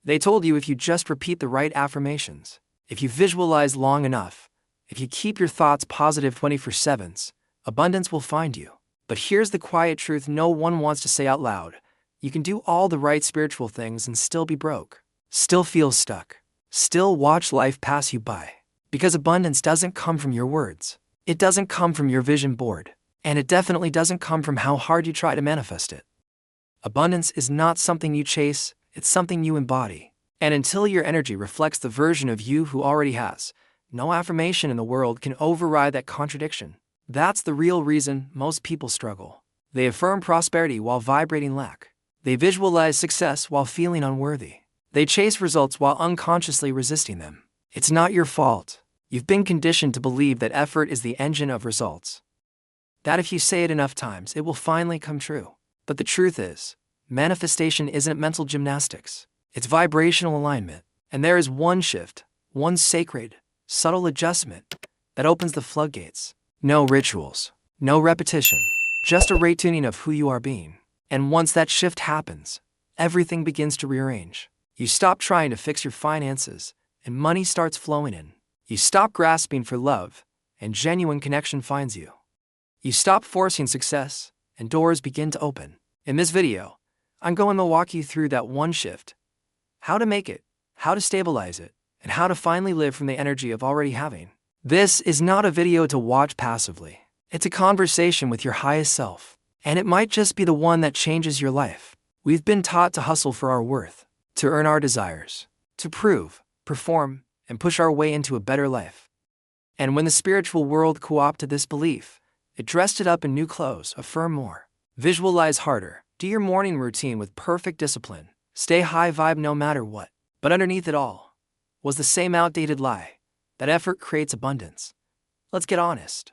They told you if you just repeat the right affirmations, if you visualize long enough, if you keep your thoughts positive 24/7, abundance will find you. But here's the quiet truth no one wants to say out loud. You can do all the right spiritual things and still be broke, still feel stuck, still watch life pass you by. Because abundance doesn't come from your words. It doesn't come from your vision board. And it definitely doesn't come from how hard you try to manifest it. Abundance is not something you chase, it's something you embody. And until your energy reflects the version of you who already has, no affirmation in the world can override that contradiction. That's the real reason most people struggle. They affirm prosperity while vibrating lack. They visualize success while feeling unworthy. They chase results while unconsciously resisting them. It's not your fault. You've been conditioned to believe that effort is the engine of results. That if you say it enough times, it will finally come true. But the truth is, manifestation isn't mental gymnastics. It's vibrational alignment. And there is one shift, one sacred, subtle adjustment that opens the floodgates. No rituals, no repetition, just a retuning of who you are being. And once that shift happens, everything begins to rearrange. You stop trying to fix your finances, and money starts flowing in. You stop grasping for love, and genuine connection finds you. You stop forcing success, and doors begin to open. In this video, I'm going to walk you through that one shift, how to make it, how to stabilize it, and how to finally live from the energy of already having. This is not a video to watch passively. It's a conversation with your highest self, and it might just be the one that changes your life. We've been taught to hustle for our worth, to earn our desires, to prove, perform, and push our way into a better life. And when the spiritual world co-opted this belief, it dressed it up in new clothes, affirm more, visualize harder, do your morning routine with perfect discipline, stay high vibe no matter what. But underneath it all was the same outdated lie, that effort creates abundance. Let's get honest.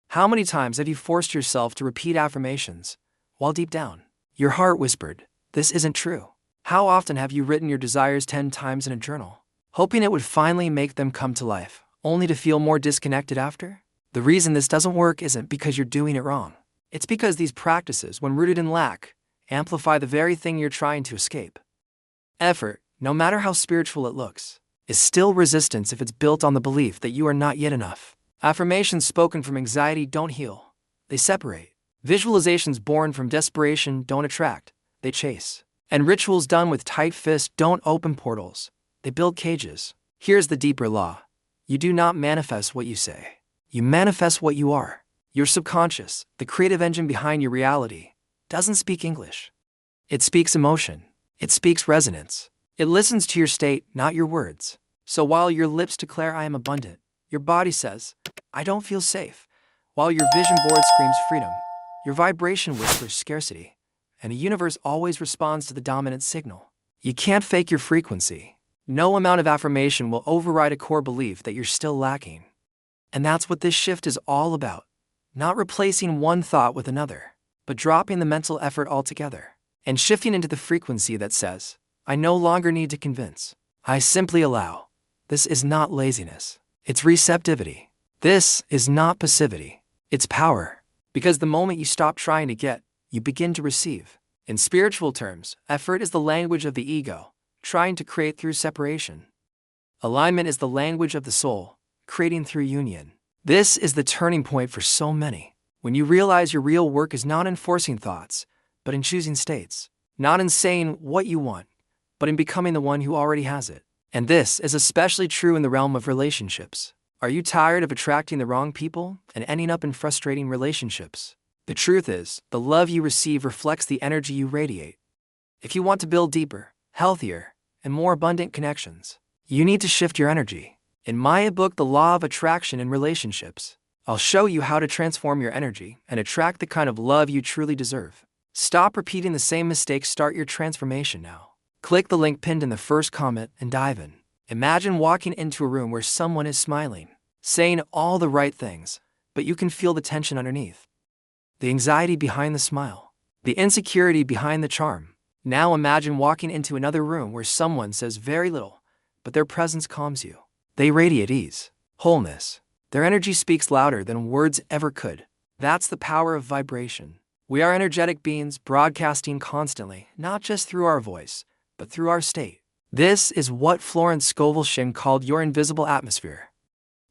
How many times have you forced yourself to repeat affirmations, while deep down, your heart whispered, this isn't true? How often have you written your desires 10 times in a journal, hoping it would finally make them come to life, only to feel more disconnected after? The reason this doesn't work isn't because you're doing it wrong. It's because these practices, when rooted in lack, amplify the very thing you're trying to escape. Effort, no matter how spiritual it looks, is still resistance if it's built on the belief that you are not yet enough. Affirmations spoken from anxiety don't heal, they separate. Visualizations born from desperation don't attract, they chase. And rituals done with tight fists don't open portals, they build cages. Here's the deeper law. You do not manifest what you say. You manifest what you are. Your subconscious, the creative engine behind your reality, doesn't speak English. It speaks emotion. It speaks resonance. It listens to your state, not your words. So while your lips declare I am abundant, your body says, I don't feel safe. While your vision board screams freedom, your vibration whispers scarcity. And the universe always responds to the dominant signal. You can't fake your frequency. No amount of affirmation will override a core belief that you're still lacking. And that's what this shift is all about. Not replacing one thought with another, but dropping the mental effort altogether and shifting into the frequency that says, I no longer need to convince. I simply allow. This is not laziness. It's receptivity. This is not passivity. It's power. Because the moment you stop trying to get, you begin to receive. In spiritual terms, effort is the language of the ego, trying to create through separation. Alignment is the language of the soul, creating through union. This is the turning point for so many. When you realize your real work is not in forcing thoughts, but in choosing states. Not in saying what you want, but in becoming the one who already has it. And this is especially true in the realm of relationships. Are you tired of attracting the wrong people and ending up in frustrating relationships? The truth is, the love you receive reflects the energy you radiate. If you want to build deeper, healthier, and more abundant connections, you need to shift your energy. In my book, The Law of Attraction in Relationships, I'll show you how to transform your energy and attract the kind of love you truly deserve. Stop repeating the same mistakes, start your transformation now. Click the link pinned in the first comment and dive in. Imagine walking into a room where someone is smiling, saying all the right things, but you can feel the tension underneath. The anxiety behind the smile, the insecurity behind the charm. Now imagine walking into another room where someone says very little, but their presence calms you. They radiate ease, wholeness. Their energy speaks louder than words ever could. That's the power of vibration. We are energetic beings broadcasting constantly, not just through our voice, but through our state. This is what Florence Scovel Shinn called your invisible atmosphere.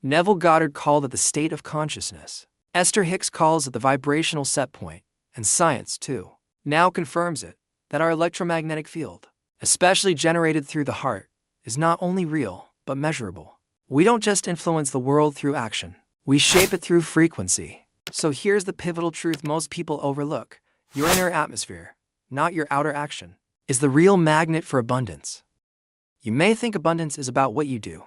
Neville Goddard called it the state of consciousness. Esther Hicks calls it the vibrational set point, and science, too, now confirms it, that our electromagnetic field, especially generated through the heart, is not only real, but measurable. We don't just influence the world through action, we shape it through frequency. So here's the pivotal truth most people overlook. Your inner atmosphere, not your outer action, is the real magnet for abundance. You may think abundance is about what you do,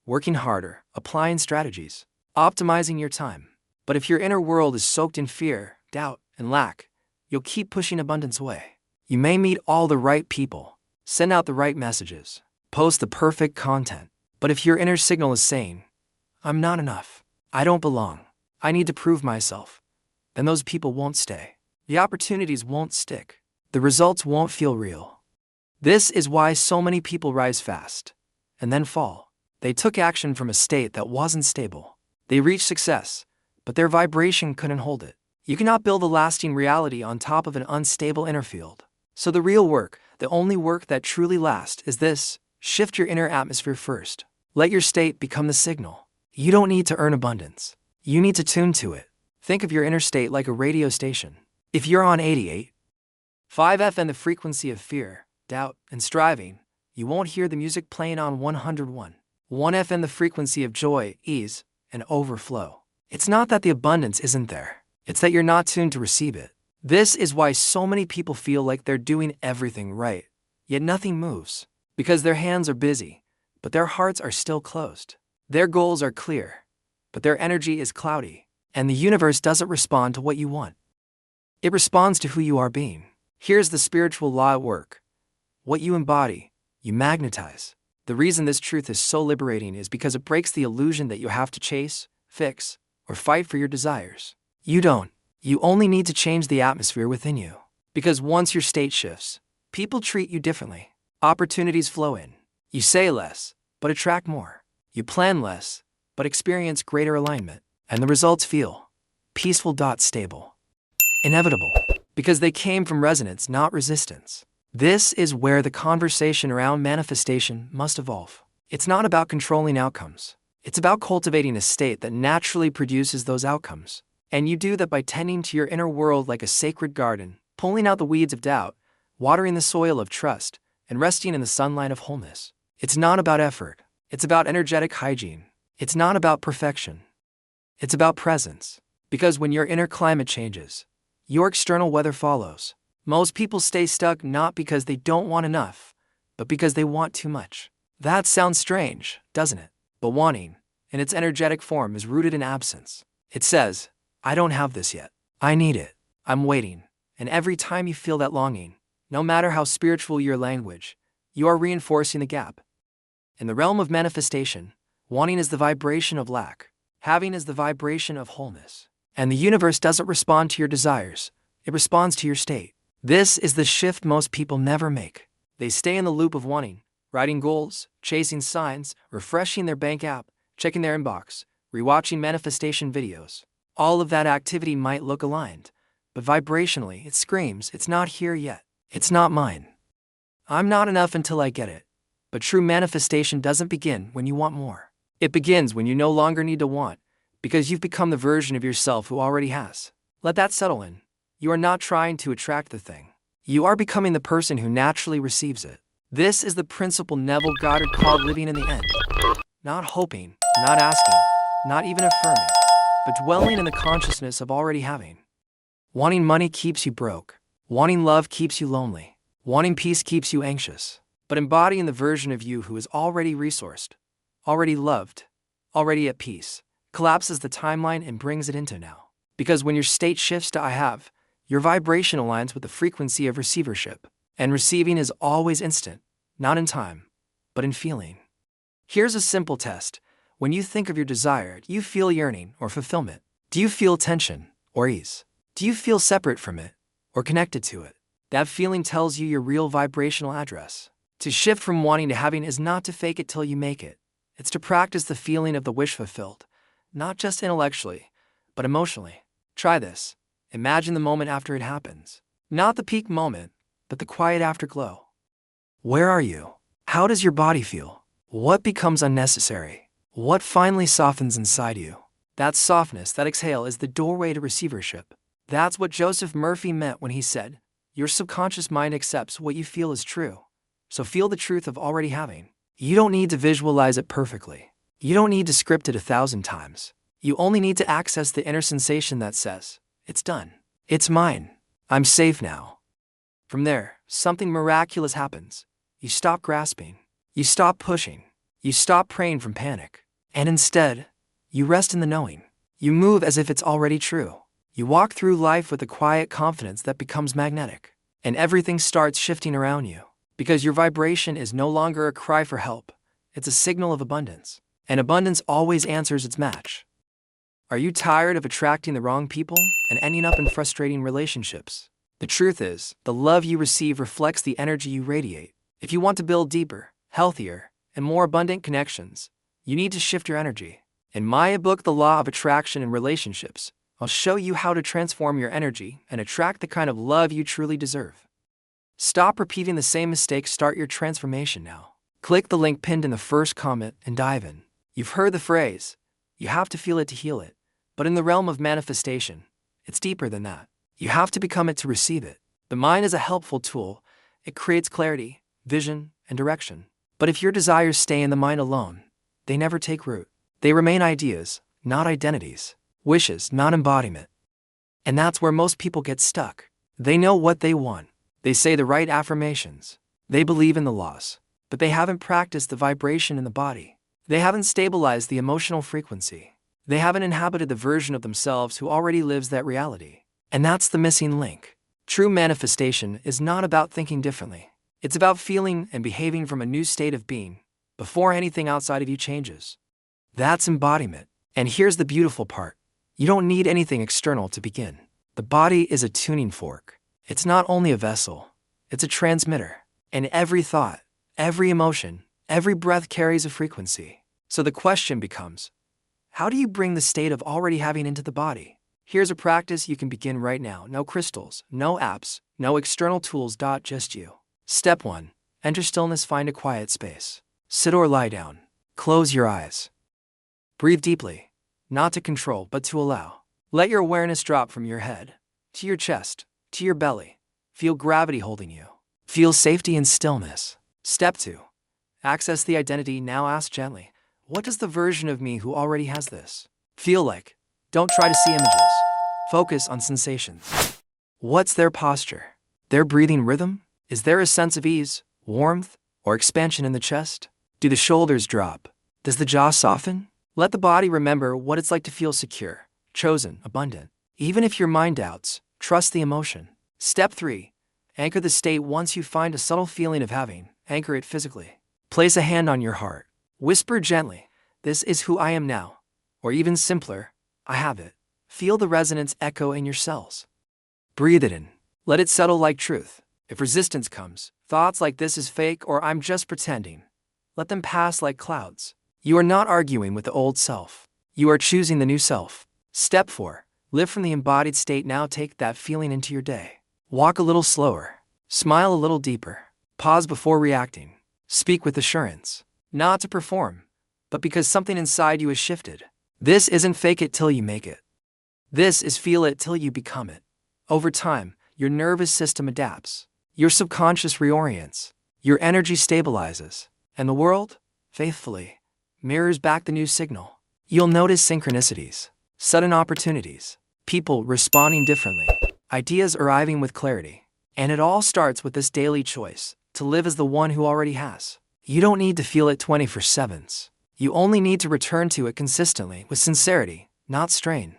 working harder, applying strategies, optimizing your time. But if your inner world is soaked in fear, doubt, and lack, you'll keep pushing abundance away. You may meet all the right people, send out the right messages, post the perfect content, but if your inner signal is saying, "I'm not enough, I don't belong, I need to prove myself," then those people won't stay. The opportunities won't stick. The results won't feel real. This is why so many people rise fast and then fall. They took action from a state that wasn't stable. They reached success, but their vibration couldn't hold it. You cannot build a lasting reality on top of an unstable inner field. So the real work, the only work that truly lasts, is this: shift your inner atmosphere first. Let your state become the signal. You don't need to earn abundance. You need to tune to it. Think of your inner state like a radio station. If you're on 88.5 FM, the frequency of fear, doubt, and striving, you won't hear the music playing on 101.1 FM, the frequency of joy, ease, and overflow. It's not that the abundance isn't there. It's that you're not tuned to receive it. This is why so many people feel like they're doing everything right, yet nothing moves. Because their hands are busy, but their hearts are still closed. Their goals are clear, but their energy is cloudy. And the universe doesn't respond to what you want. It responds to who you are being. Here's the spiritual law at work. What you embody, you magnetize. The reason this truth is so liberating is because it breaks the illusion that you have to chase, fix, or fight for your desires. You don't. You only need to change the atmosphere within you. Because once your state shifts, people treat you differently. Opportunities flow in. You say less, but attract more. You plan less, but experience greater alignment. And the results feel peaceful, stable, inevitable, because they came from resonance, not resistance. This is where the conversation around manifestation must evolve. It's not about controlling outcomes. It's about cultivating a state that naturally produces those outcomes. And you do that by tending to your inner world like a sacred garden, pulling out the weeds of doubt, watering the soil of trust, and resting in the sunlight of wholeness. It's not about effort. It's about energetic hygiene. It's not about perfection. It's about presence. Because when your inner climate changes, your external weather follows. Most people stay stuck not because they don't want enough, but because they want too much. That sounds strange, doesn't it? But wanting, in its energetic form, is rooted in absence. It says, "I don't have this yet. I need it. I'm waiting." And every time you feel that longing, no matter how spiritual your language, you are reinforcing the gap. In the realm of manifestation, wanting is the vibration of lack. Having is the vibration of wholeness. And the universe doesn't respond to your desires, it responds to your state. This is the shift most people never make. They stay in the loop of wanting, writing goals, chasing signs, refreshing their bank app, checking their inbox, rewatching manifestation videos. All of that activity might look aligned, but vibrationally it screams, "It's not here yet. It's not mine. I'm not enough until I get it." But true manifestation doesn't begin when you want more. It begins when you no longer need to want, because you've become the version of yourself who already has. Let that settle in. You are not trying to attract the thing. You are becoming the person who naturally receives it. This is the principle Neville Goddard called living in the end. Not hoping, not asking, not even affirming, but dwelling in the consciousness of already having. Wanting money keeps you broke. Wanting love keeps you lonely. Wanting peace keeps you anxious. But embodying the version of you who is already resourced, already loved, already at peace, collapses the timeline and brings it into now. Because when your state shifts to "I have," your vibration aligns with the frequency of receivership. And receiving is always instant, not in time, but in feeling. Here's a simple test. When you think of your desire, do you feel yearning or fulfillment? Do you feel tension or ease? Do you feel separate from it or connected to it? That feeling tells you your real vibrational address. To shift from wanting to having is not to fake it till you make it. It's to practice the feeling of the wish fulfilled, not just intellectually, but emotionally. Try this. Imagine the moment after it happens. Not the peak moment, but the quiet afterglow. Where are you? How does your body feel? What becomes unnecessary? What finally softens inside you? That softness, that exhale, is the doorway to receivership. That's what Joseph Murphy meant when he said, "Your subconscious mind accepts what you feel is true. So feel the truth of already having." You don't need to visualize it perfectly. You don't need to script it 1,000 times. You only need to access the inner sensation that says, "It's done. It's mine. I'm safe now." From there, something miraculous happens. You stop grasping. You stop pushing. You stop praying from panic. And instead, you rest in the knowing. You move as if it's already true. You walk through life with a quiet confidence that becomes magnetic. And everything starts shifting around you. Because your vibration is no longer a cry for help. It's a signal of abundance. And abundance always answers its match. Are you tired of attracting the wrong people and ending up in frustrating relationships? The truth is, the love you receive reflects the energy you radiate. If you want to build deeper, healthier, and more abundant connections, you need to shift your energy. In my book, The Law of Attraction in Relationships, I'll show you how to transform your energy and attract the kind of love you truly deserve. Stop repeating the same mistakes. Start your transformation now. Click the link pinned in the first comment and dive in. You've heard the phrase, "You have to feel it to heal it." But in the realm of manifestation, it's deeper than that. You have to become it to receive it. The mind is a helpful tool. It creates clarity, vision, and direction. But if your desires stay in the mind alone, they never take root. They remain ideas, not identities. Wishes, not embodiment. And that's where most people get stuck. They know what they want. They say the right affirmations. They believe in the laws. But they haven't practiced the vibration in the body. They haven't stabilized the emotional frequency. They haven't inhabited the version of themselves who already lives that reality. And that's the missing link. True manifestation is not about thinking differently. It's about feeling and behaving from a new state of being, before anything outside of you changes. That's embodiment. And here's the beautiful part. You don't need anything external to begin. The body is a tuning fork. It's not only a vessel, it's a transmitter. And every thought, every emotion, every breath carries a frequency. So the question becomes, how do you bring the state of already having into the body? Here's a practice you can begin right now. No crystals, no apps, no external tools. Just you. Step 1. Enter stillness. Find a quiet space. Sit or lie down. Close your eyes. Breathe deeply, not to control, but to allow. Let your awareness drop from your head, to your chest, to your belly. Feel gravity holding you. Feel safety and stillness. Step 2. Access the identity. Now ask gently, what does the version of me who already has this feel like? Don't try to see images. Focus on sensations. What's their posture? Their breathing rhythm? Is there a sense of ease, warmth, or expansion in the chest? Do the shoulders drop? Does the jaw soften? Let the body remember what it's like to feel secure, chosen, abundant. Even if your mind doubts, trust the emotion. Step 3. Anchor the state. Once you find a subtle feeling of having, anchor it physically. Place a hand on your heart. Whisper gently, "This is who I am now." Or even simpler, "I have it." Feel the resonance echo in your cells. Breathe it in. Let it settle like truth. If resistance comes, thoughts like "this is fake" or "I'm just pretending," let them pass like clouds. You are not arguing with the old self. You are choosing the new self. Step 4. Live from the embodied state. Now take that feeling into your day. Walk a little slower. Smile a little deeper. Pause before reacting. Speak with assurance. Not to perform, but because something inside you has shifted. This isn't fake it till you make it. This is feel it till you become it. Over time, your nervous system adapts. Your subconscious reorients. Your energy stabilizes. And the world, faithfully, mirrors back the new signal. You'll notice synchronicities, sudden opportunities, people responding differently, ideas arriving with clarity. And it all starts with this daily choice, to live as the one who already has. You don't need to feel it 24/7. You only need to return to it consistently with sincerity, not strain.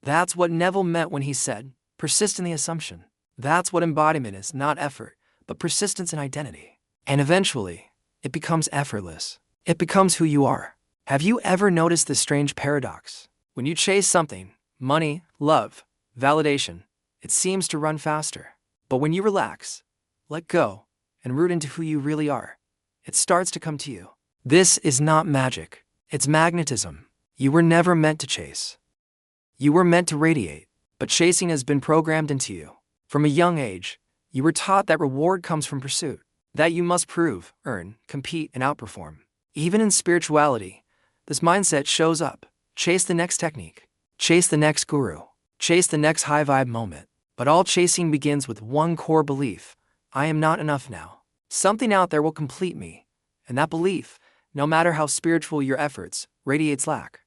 That's what Neville meant when he said, persist in the assumption. That's what embodiment is, not effort, but persistence in identity. And eventually, it becomes effortless. It becomes who you are. Have you ever noticed this strange paradox? When you chase something, money, love, validation, it seems to run faster. But when you relax, let go, and root into who you really are, it starts to come to you. This is not magic. It's magnetism. You were never meant to chase. You were meant to radiate, but chasing has been programmed into you. From a young age, you were taught that reward comes from pursuit. that you must prove, earn, compete, and outperform. Even in spirituality, this mindset shows up. Chase the next technique. Chase the next guru. Chase the next high vibe moment. But all chasing begins with one core belief: I am not enough now. Something out there will complete me. And that belief, no matter how spiritual your efforts, radiates lack.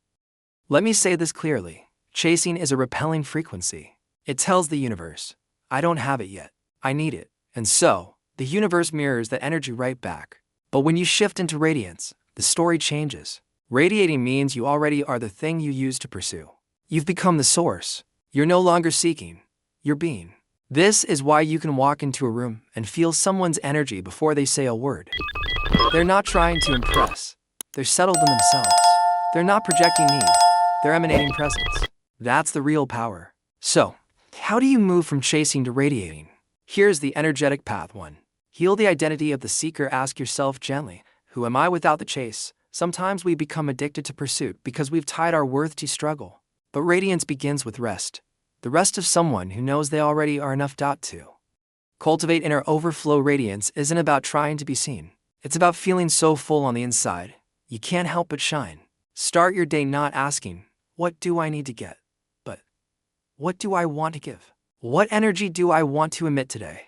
Let me say this clearly. Chasing is a repelling frequency. It tells the universe, I don't have it yet. I need it. And so, the universe mirrors that energy right back. But when you shift into radiance, the story changes. Radiating means you already are the thing you use to pursue. You've become the source. You're no longer seeking. You're being. This is why you can walk into a room and feel someone's energy before they say a word. They're not trying to impress. They're settled in themselves. They're not projecting need. They're emanating presence. That's the real power. So, how do you move from chasing to radiating? Here's the energetic path. 1. Heal the identity of the seeker. Ask yourself gently, who am I without the chase? Sometimes we become addicted to pursuit because we've tied our worth to struggle. But radiance begins with rest. The rest of someone who knows they already are enough. 2. Cultivate inner overflow. Radiance isn't about trying to be seen. It's about feeling so full on the inside, you can't help but shine. Start your day not asking, what do I need to get? But, what do I want to give? What energy do I want to emit today?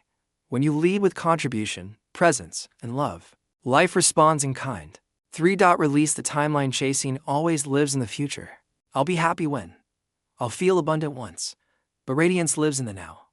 When you lead with contribution, presence, and love, life responds in kind. 3. Release the timeline. Chasing always lives in the future. I'll be happy when. I'll feel abundant once. But radiance lives in the now.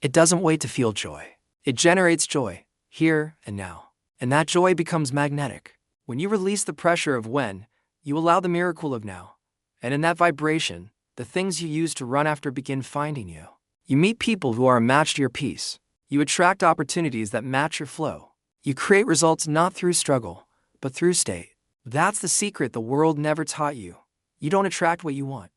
It doesn't wait to feel joy. It generates joy, here and now. And that joy becomes magnetic. When you release the pressure of when, you allow the miracle of now. And in that vibration, the things you used to run after begin finding you. You meet people who are a match to your peace. You attract opportunities that match your flow. You create results not through struggle, but through state. That's the secret the world never taught you. You don't attract what you want.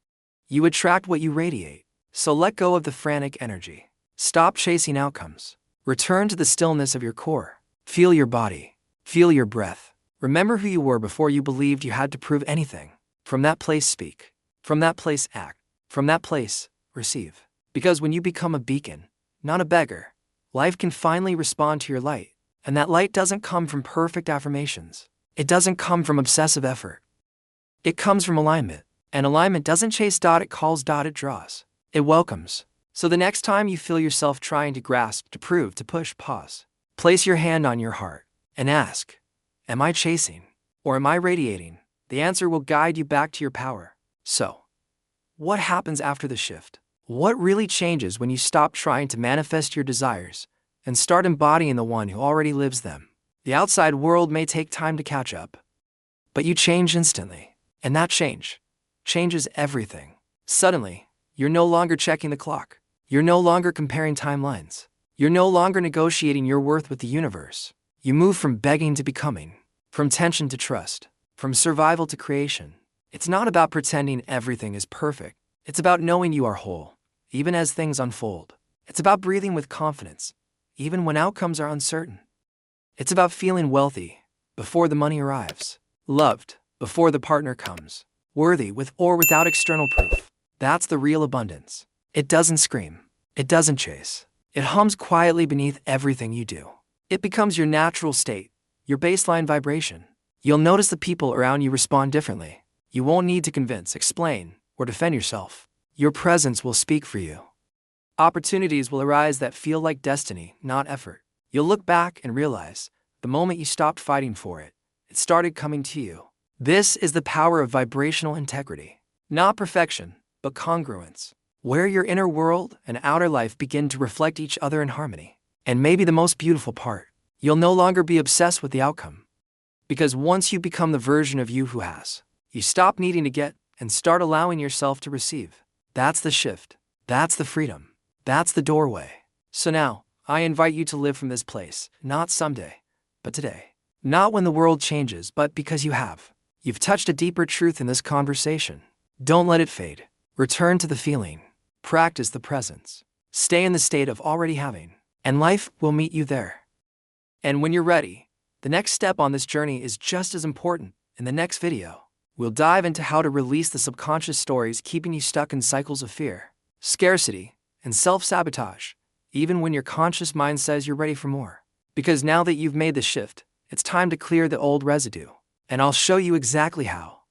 You attract what you radiate. So let go of the frantic energy. Stop chasing outcomes. Return to the stillness of your core. Feel your body. Feel your breath. Remember who you were before you believed you had to prove anything. From that place, speak. From that place, act. From that place, receive. Because when you become a beacon, not a beggar, life can finally respond to your light. And that light doesn't come from perfect affirmations. It doesn't come from obsessive effort. It comes from alignment. And alignment doesn't chase. It calls. It draws. It welcomes. So the next time you feel yourself trying to grasp, to prove, to push, pause. Place your hand on your heart and ask, am I chasing or am I radiating? The answer will guide you back to your power. So, what happens after the shift? What really changes when you stop trying to manifest your desires and start embodying the one who already lives them? The outside world may take time to catch up, but you change instantly. And that change changes everything. Suddenly, you're no longer checking the clock. You're no longer comparing timelines. You're no longer negotiating your worth with the universe. You move from begging to becoming, from tension to trust, from survival to creation. It's not about pretending everything is perfect. It's about knowing you are whole, even as things unfold. It's about breathing with confidence, even when outcomes are uncertain. It's about feeling wealthy before the money arrives, loved before the partner comes, worthy with or without external proof. That's the real abundance. It doesn't scream. It doesn't chase. It hums quietly beneath everything you do. It becomes your natural state, your baseline vibration. You'll notice the people around you respond differently. You won't need to convince, explain, or defend yourself. Your presence will speak for you. Opportunities will arise that feel like destiny, not effort. You'll look back and realize, the moment you stopped fighting for it, it started coming to you. This is the power of vibrational integrity. Not perfection, but congruence. Where your inner world and outer life begin to reflect each other in harmony. And maybe the most beautiful part, you'll no longer be obsessed with the outcome. Because once you become the version of you who has, you stop needing to get and start allowing yourself to receive. That's the shift. That's the freedom. That's the doorway. So now, I invite you to live from this place, not someday, but today. Not when the world changes, but because you have. You've touched a deeper truth in this conversation. Don't let it fade. Return to the feeling. Practice the presence. Stay in the state of already having, and life will meet you there. And when you're ready, the next step on this journey is just as important. In the next video, we'll dive into how to release the subconscious stories keeping you stuck in cycles of fear, scarcity, and self-sabotage, even when your conscious mind says you're ready for more. Because now that you've made the shift, it's time to clear the old residue. And I'll show you exactly how.